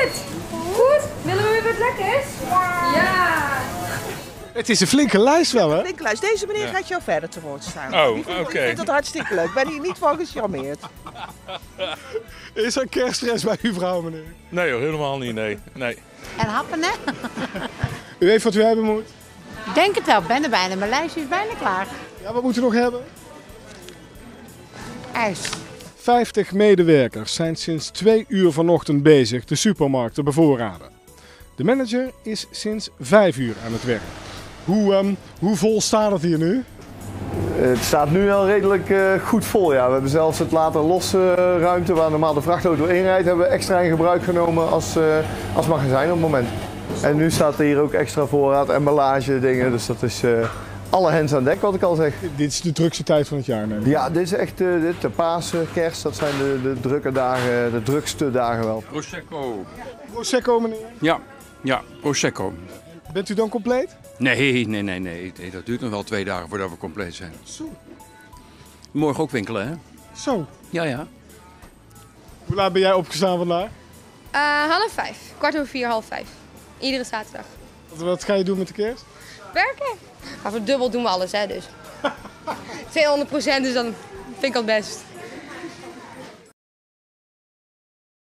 het? Goed? Willen we weer wat lekkers? Ja! Het is een flinke lijst wel, hè? Flinke lijst. Deze meneer gaat jou verder te woord staan. Oh, Ik oké. vind het hartstikke leuk. Ik ben hier niet van gecharmeerd. Is er kerststress bij uw vrouw, meneer? Nee hoor, helemaal niet, nee. En happen, hè? U weet wat u hebben moet? Ik denk het wel, ik ben er bijna. Mijn lijstje is bijna klaar. Ja, wat moet u nog hebben? IJs. 50 medewerkers zijn sinds 2 uur vanochtend bezig de supermarkt te bevoorraden. De manager is sinds 5 uur aan het werk. Hoe vol staat het hier nu? Het staat nu al redelijk goed vol. Ja. We hebben zelfs het later losse ruimte waar normaal de vrachtauto inrijdt, hebben we extra in gebruik genomen als magazijn op het moment. En nu staat er hier ook extra voorraad, emballage dingen, dus dat is alle hens aan dek wat ik al zeg. Dit is de drukste tijd van het jaar, neem ik. Ja, dit is echt de Pasen, Kerst, dat zijn de drukke dagen, de drukste dagen wel. Prosecco. Prosecco, meneer. Ja, Prosecco. Bent u dan compleet? Nee, dat duurt nog wel 2 dagen voordat we compleet zijn. Zo. Morgen ook winkelen, hè? Zo. Ja. Hoe laat ben jij opgestaan vandaag? 4:30. 4:15. Iedere zaterdag. Wat ga je doen met de kerst? Werken. Maar voor dubbel doen we alles, hè, dus. 200%, dus dan vind ik het best.